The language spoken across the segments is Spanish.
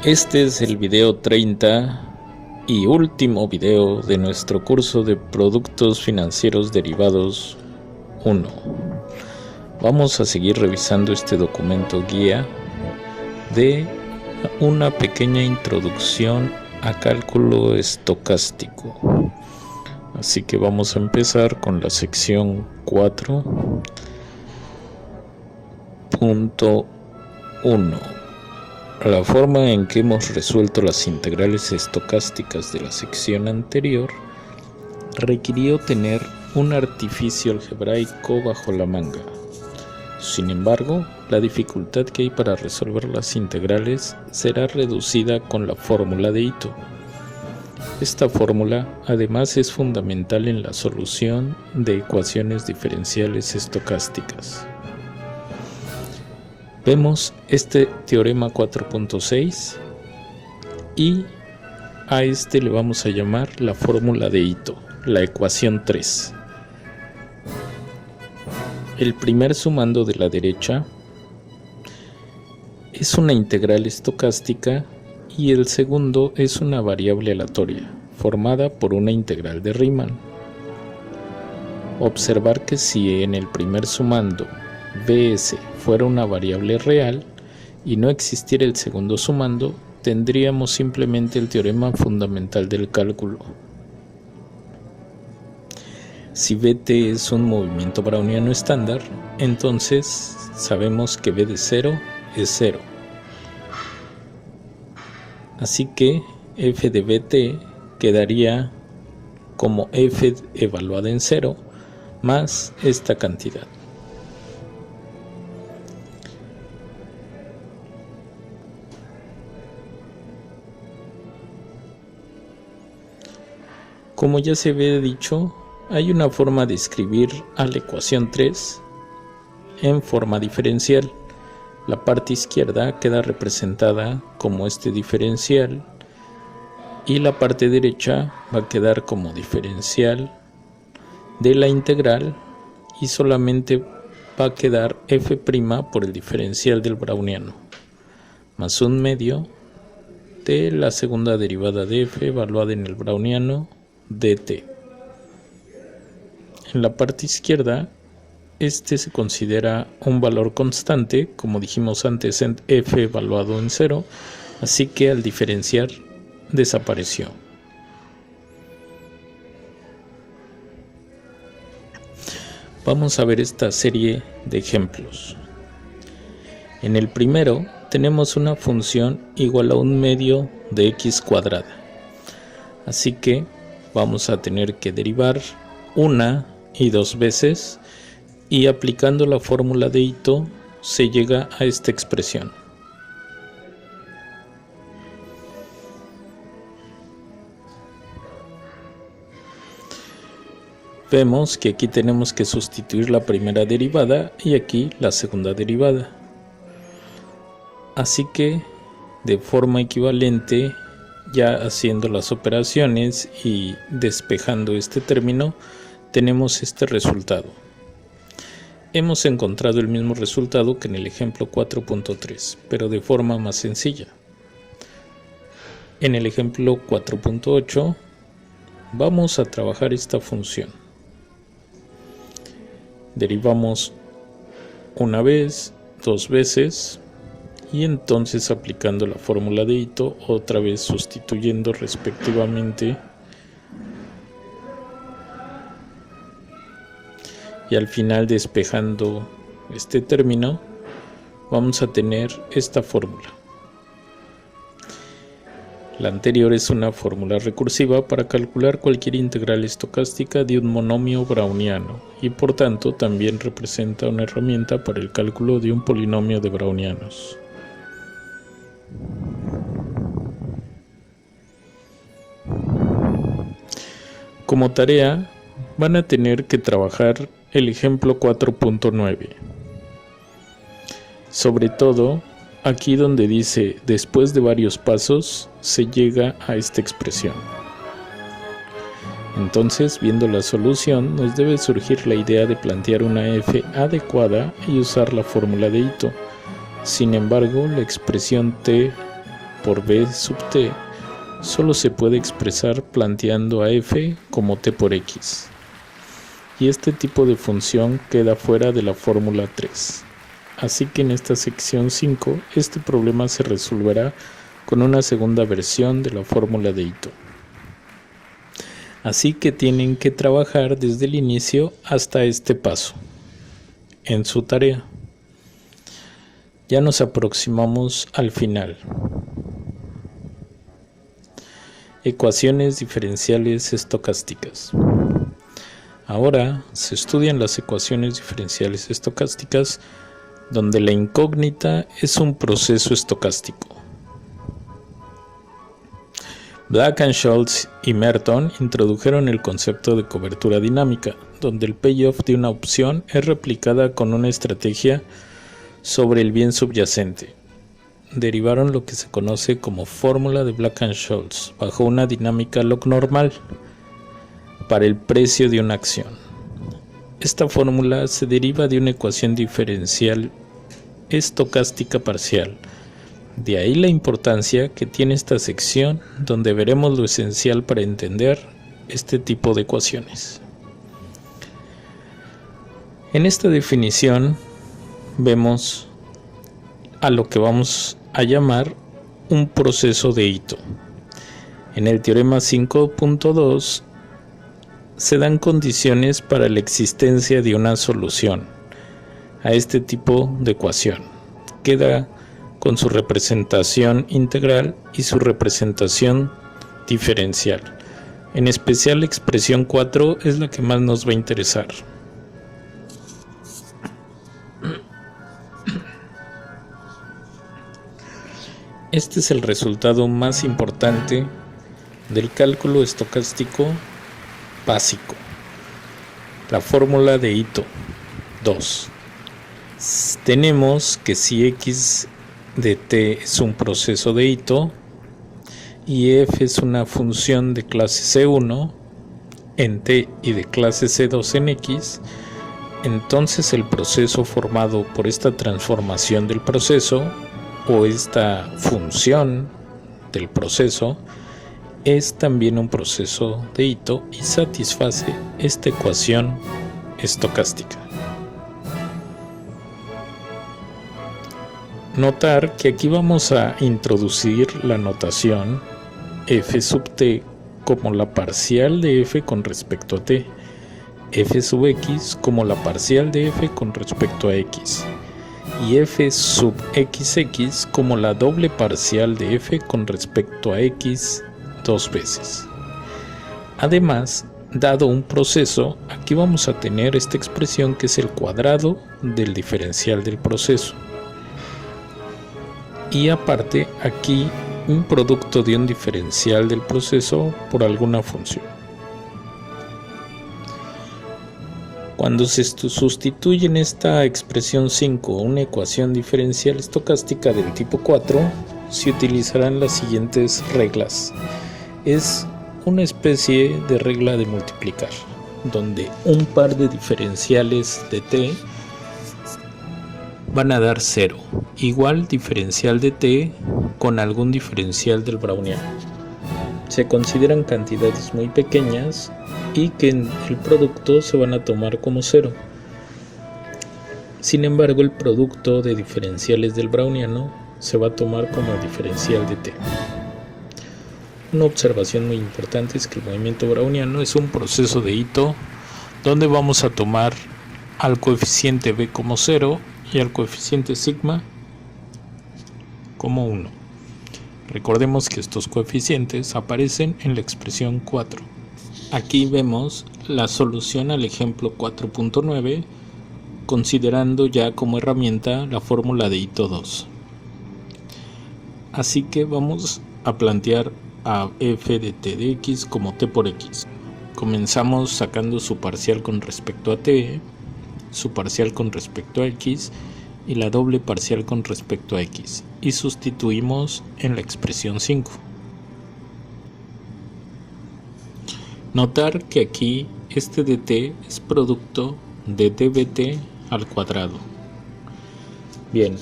Este es el video 30 y último video de nuestro curso de Productos Financieros Derivados 1. Vamos a seguir revisando este documento guía de una pequeña introducción a cálculo estocástico. Así que vamos a empezar con la sección 4.1. La forma en que hemos resuelto las integrales estocásticas de la sección anterior requirió tener un artificio algebraico bajo la manga. Sin embargo, la dificultad que hay para resolver las integrales será reducida con la fórmula de Ito. Esta fórmula además es fundamental en la solución de ecuaciones diferenciales estocásticas. Vemos este teorema 4.6 y a este le vamos a llamar la fórmula de Ito, la ecuación 3. El primer sumando de la derecha es una integral estocástica y el segundo es una variable aleatoria, formada por una integral de Riemann. Observar que si en el primer sumando Bs fuera una variable real y no existiera el segundo sumando, tendríamos simplemente el teorema fundamental del cálculo. Si Bt es un movimiento browniano estándar, entonces sabemos que B de 0 es 0. Así que f de Bt quedaría como f evaluada en 0 más esta cantidad. Como ya se había dicho, hay una forma de escribir a la ecuación 3 en forma diferencial. La parte izquierda queda representada como este diferencial y la parte derecha va a quedar como diferencial de la integral y solamente va a quedar f' por el diferencial del browniano más un medio de la segunda derivada de f evaluada en el browniano dt. En la parte izquierda, este se considera un valor constante, como dijimos antes, en f evaluado en 0, así que al diferenciar desapareció. Vamos a ver esta serie de ejemplos. En el primero tenemos una función igual a un medio de x cuadrada, así que vamos a tener que derivar una y dos veces y aplicando la fórmula de Ito se llega a esta expresión. Vemos que aquí tenemos que sustituir la primera derivada y aquí la segunda derivada. Así que de forma equivalente, ya haciendo las operaciones y despejando este término, tenemos este resultado. Hemos encontrado el mismo resultado que en el ejemplo 4.3, pero de forma más sencilla. En el ejemplo 4.8 vamos a trabajar esta función. Derivamos una vez, dos veces, y entonces aplicando la fórmula de Ito, otra vez sustituyendo respectivamente, y al final despejando este término, vamos a tener esta fórmula. La anterior es una fórmula recursiva para calcular cualquier integral estocástica de un monomio browniano y por tanto también representa una herramienta para el cálculo de un polinomio de brownianos. Como tarea van a tener que trabajar el ejemplo 4.9. Sobre todo aquí donde dice después de varios pasos se llega a esta expresión. Entonces, viendo la solución, nos debe surgir la idea de plantear una f adecuada y usar la fórmula de Ito. Sin embargo, la expresión t por b sub t solo se puede expresar planteando a f como t por x. Y este tipo de función queda fuera de la fórmula 3. Así que en esta sección 5, este problema se resolverá con una segunda versión de la fórmula de Ito. Así que tienen que trabajar desde el inicio hasta este paso en su tarea. Ya nos aproximamos al final. Ecuaciones diferenciales estocásticas. Ahora se estudian las ecuaciones diferenciales estocásticas, donde la incógnita es un proceso estocástico. Black-Scholes y Merton introdujeron el concepto de cobertura dinámica, donde el payoff de una opción es replicada con una estrategia sobre el bien subyacente. Derivaron lo que se conoce como fórmula de Black-Scholes bajo una dinámica log normal para el precio de una acción. Esta fórmula se deriva de una ecuación diferencial estocástica parcial. De ahí la importancia que tiene esta sección, donde veremos lo esencial para entender este tipo de ecuaciones. En esta definición vemos a lo que vamos a llamar un proceso de Ito. En el teorema 5.2 se dan condiciones para la existencia de una solución a este tipo de ecuación. Queda con su representación integral y su representación diferencial. En especial la expresión 4 es la que más nos va a interesar. Este es el resultado más importante del cálculo estocástico básico. La fórmula de Ito. 2. Tenemos que si x de t es un proceso de Ito y f es una función de clase C1 en t y de clase C2 en x, entonces el proceso formado por esta transformación del proceso o esta función del proceso es también un proceso de Ito y satisface esta ecuación estocástica. Notar que aquí vamos a introducir la notación f sub t como la parcial de f con respecto a t, f sub x como la parcial de f con respecto a x y f sub xx como la doble parcial de f con respecto a x dos veces. Además, dado un proceso, aquí vamos a tener esta expresión que es el cuadrado del diferencial del proceso. Y aparte, aquí un producto de un diferencial del proceso por alguna función. Cuando se sustituye en esta expresión 5 una ecuación diferencial estocástica del tipo 4, se utilizarán las siguientes reglas. Es una especie de regla de multiplicar, donde un par de diferenciales de t van a dar 0, igual diferencial de t con algún diferencial del browniano. Se consideran cantidades muy pequeñas y que en el producto se van a tomar como 0. Sin embargo, el producto de diferenciales del browniano se va a tomar como diferencial de t. Una observación muy importante es que el movimiento browniano es un proceso de Ito donde vamos a tomar al coeficiente b como 0 y al coeficiente sigma como 1. Recordemos que estos coeficientes aparecen en la expresión 4. Aquí vemos la solución al ejemplo 4.9, considerando ya como herramienta la fórmula de Ito 2. Así que vamos a plantear a f de t de x como t por x. Comenzamos sacando su parcial con respecto a t, su parcial con respecto a x y la doble parcial con respecto a x, y sustituimos en la expresión 5. Notar que aquí este dt es producto de dbt al cuadrado. Bien,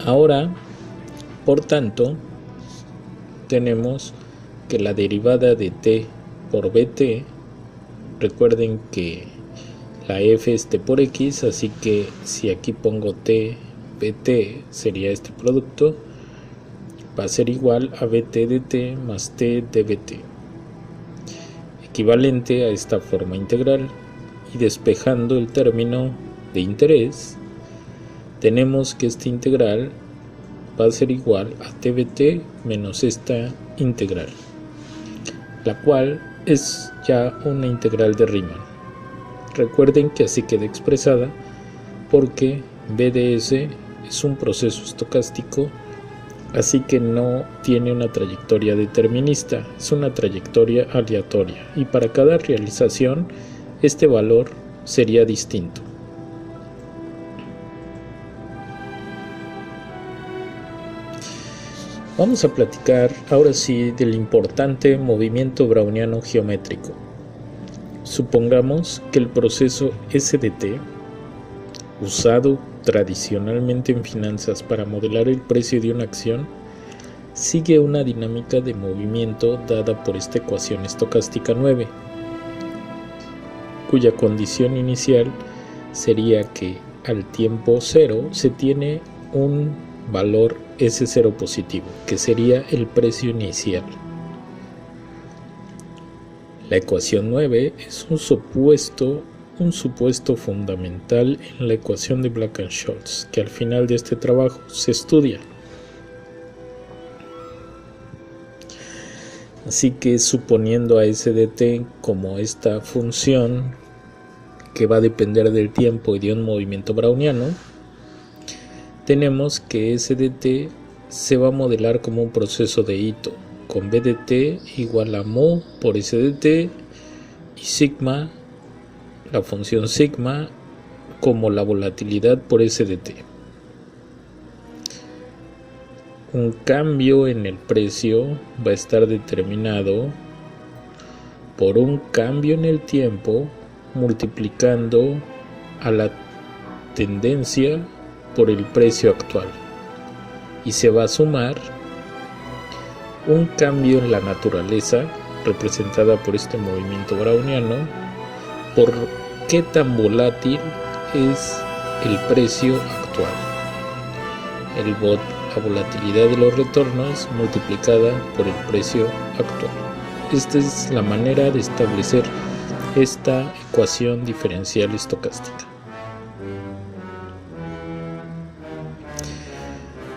ahora, por tanto, tenemos que la derivada de t por bt, recuerden que la f es t por x, así que si aquí pongo t, bt sería este producto, va a ser igual a bt dt más t dbt, equivalente a esta forma integral. Y despejando el término de interés, tenemos que esta integral va a ser igual a tbt menos esta integral, la cual es ya una integral de Riemann. Recuerden que así queda expresada porque BDS es un proceso estocástico, así que no tiene una trayectoria determinista, es una trayectoria aleatoria, y para cada realización este valor sería distinto. Vamos a platicar ahora sí del importante movimiento browniano geométrico. Supongamos que el proceso SDT, usado tradicionalmente en finanzas para modelar el precio de una acción, sigue una dinámica de movimiento dada por esta ecuación estocástica 9, cuya condición inicial sería que al tiempo 0 se tiene un valor S0 positivo, que sería el precio inicial. La ecuación 9 es un supuesto fundamental en la ecuación de Black-Scholes, que al final de este trabajo se estudia. Así que suponiendo a SDT como esta función que va a depender del tiempo y de un movimiento browniano, tenemos que SDT se va a modelar como un proceso de Ito, con BDT igual a μ por SDT y sigma, la función sigma, como la volatilidad por SDT. Un cambio en el precio va a estar determinado por un cambio en el tiempo multiplicando a la tendencia por el precio actual, y se va a sumar un cambio en la naturaleza representada por este movimiento browniano por qué tan volátil es el precio actual, la volatilidad de los retornos multiplicada por el precio actual. Esta es la manera de establecer esta ecuación diferencial estocástica.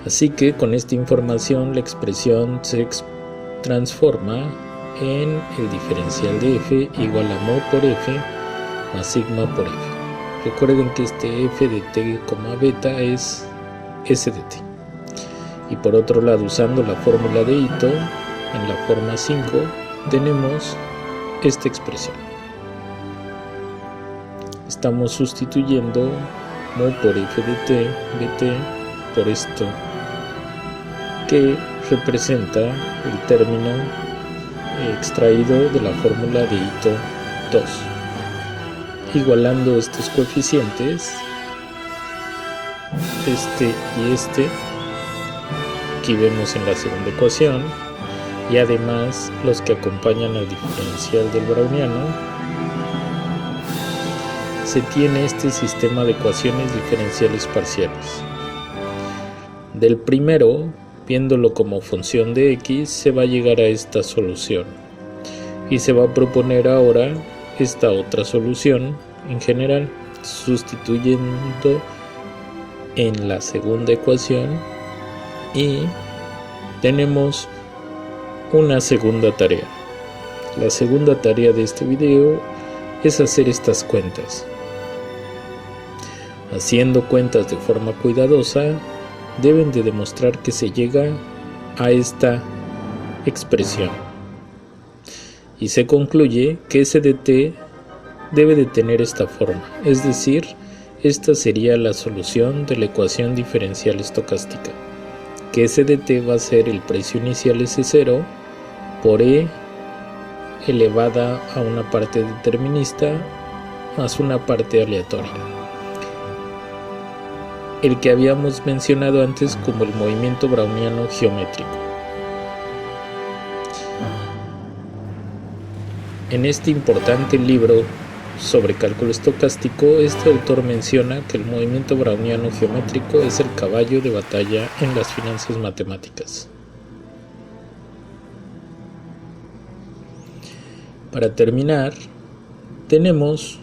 Así que con esta información la expresión se transforma en el diferencial de f igual a μ por f más sigma por f. Recuerden que este f de t, beta es SDT. Y por otro lado, usando la fórmula de Ito, en la forma 5, tenemos esta expresión. Estamos sustituyendo μ por f de t, bt, por esto que representa el término extraído de la fórmula de Ito 2. Igualando estos coeficientes, este y este, aquí vemos en la segunda ecuación, y además los que acompañan al diferencial del browniano, se tiene este sistema de ecuaciones diferenciales parciales. Del primero, viéndolo como función de x, se va a llegar a esta solución, y se va a proponer ahora esta otra solución en general, sustituyendo en la segunda ecuación, y tenemos una segunda tarea. La segunda tarea de este video es hacer estas cuentas. Haciendo cuentas de forma cuidadosa, deben de demostrar que se llega a esta expresión, y se concluye que SDT debe de tener esta forma, es decir, esta sería la solución de la ecuación diferencial estocástica, que SDT va a ser el precio inicial S0 por E elevada a una parte determinista más una parte aleatoria. El que habíamos mencionado antes como el movimiento browniano geométrico. En este importante libro sobre cálculo estocástico, este autor menciona que el movimiento browniano geométrico es el caballo de batalla en las finanzas matemáticas. Para terminar, tenemos,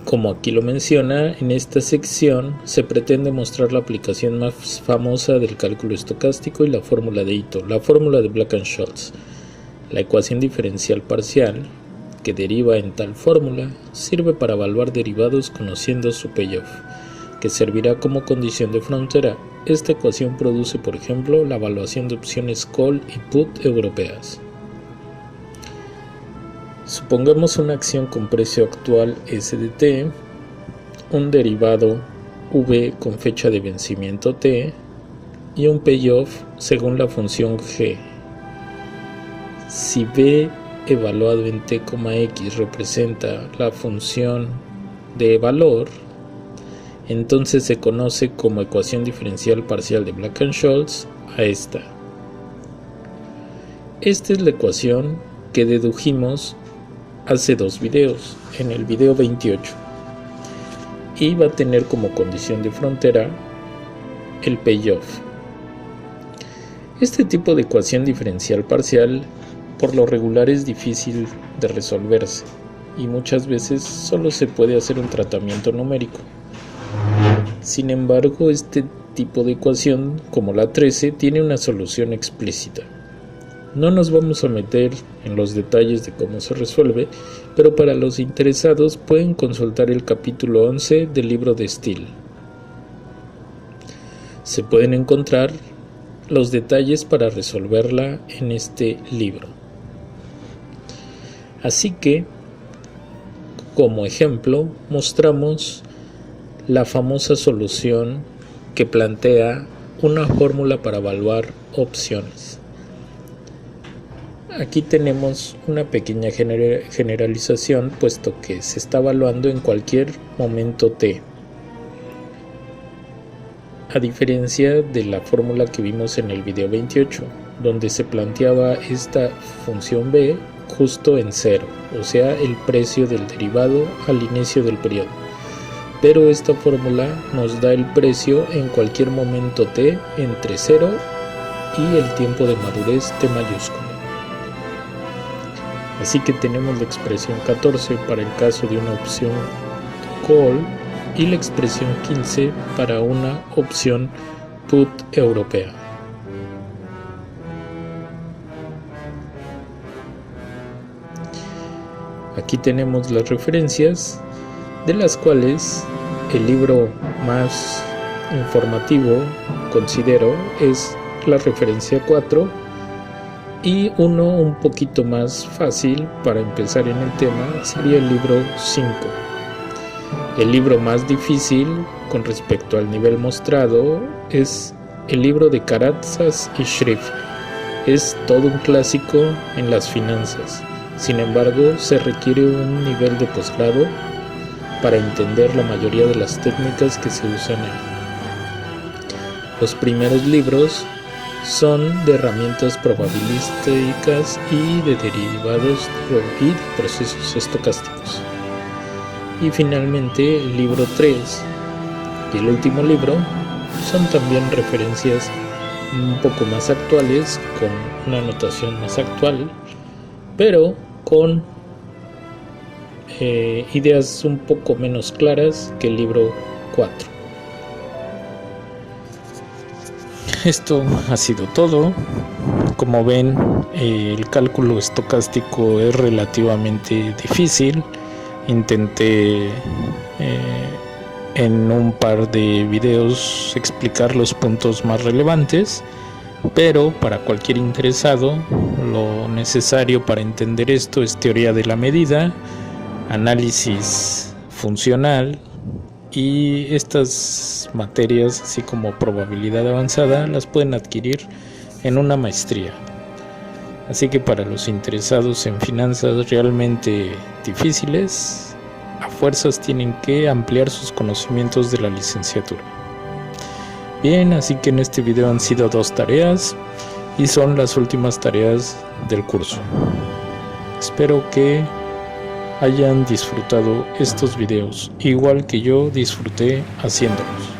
como aquí lo menciona, en esta sección se pretende mostrar la aplicación más famosa del cálculo estocástico y la fórmula de Ito, la fórmula de Black-Scholes. La ecuación diferencial parcial, que deriva en tal fórmula, sirve para evaluar derivados conociendo su payoff, que servirá como condición de frontera. Esta ecuación produce, por ejemplo, la evaluación de opciones call y put europeas. Supongamos una acción con precio actual S de t, un derivado v con fecha de vencimiento t y un payoff según la función g. Si b evaluado en t, x representa la función de valor, entonces se conoce como ecuación diferencial parcial de Black-Scholes a esta. Esta es la ecuación que dedujimos hace 2 videos, en el video 28, y va a tener como condición de frontera el payoff. Este tipo de ecuación diferencial parcial por lo regular es difícil de resolverse y muchas veces solo se puede hacer un tratamiento numérico. Sin embargo, este tipo de ecuación, como la 13, tiene una solución explícita. No nos vamos a meter en los detalles de cómo se resuelve, pero para los interesados pueden consultar el capítulo 11 del libro de Steele. Se pueden encontrar los detalles para resolverla en este libro. Así que, como ejemplo, mostramos la famosa solución que plantea una fórmula para evaluar opciones. Aquí tenemos una pequeña generalización, puesto que se está evaluando en cualquier momento t, a diferencia de la fórmula que vimos en el video 28, donde se planteaba esta función b justo en 0, o sea, el precio del derivado al inicio del periodo. Pero esta fórmula nos da el precio en cualquier momento t entre 0 y el tiempo de madurez t mayúsculo. Así que tenemos la expresión 14 para el caso de una opción call y la expresión 15 para una opción put europea. Aquí tenemos las referencias, de las cuales el libro más informativo, considero, es la referencia 4, y uno un poquito más fácil para empezar en el tema sería el libro 5. El libro más difícil con respecto al nivel mostrado es el libro de Karatsas y Schrift. Es todo un clásico en las finanzas. Sin embargo, se requiere un nivel de posgrado para entender la mayoría de las técnicas que se usan ahí. Los primeros libros son de herramientas probabilísticas y de derivados y de procesos estocásticos. Y finalmente el libro 3 y el último libro son también referencias un poco más actuales, con una notación más actual, pero con ideas un poco menos claras que el libro 4. Esto ha sido todo. Como ven, el cálculo estocástico es relativamente difícil. Intenté en un par de videos explicar los puntos más relevantes, pero para cualquier interesado, lo necesario para entender esto es teoría de la medida, análisis funcional, y estas materias, así como probabilidad avanzada, las pueden adquirir en una maestría. Así que para los interesados en finanzas realmente difíciles, a fuerzas tienen que ampliar sus conocimientos de la licenciatura. Bien, así que en este video han sido 2 tareas y son las últimas tareas del curso. Espero que hayan disfrutado estos videos, igual que yo disfruté haciéndolos.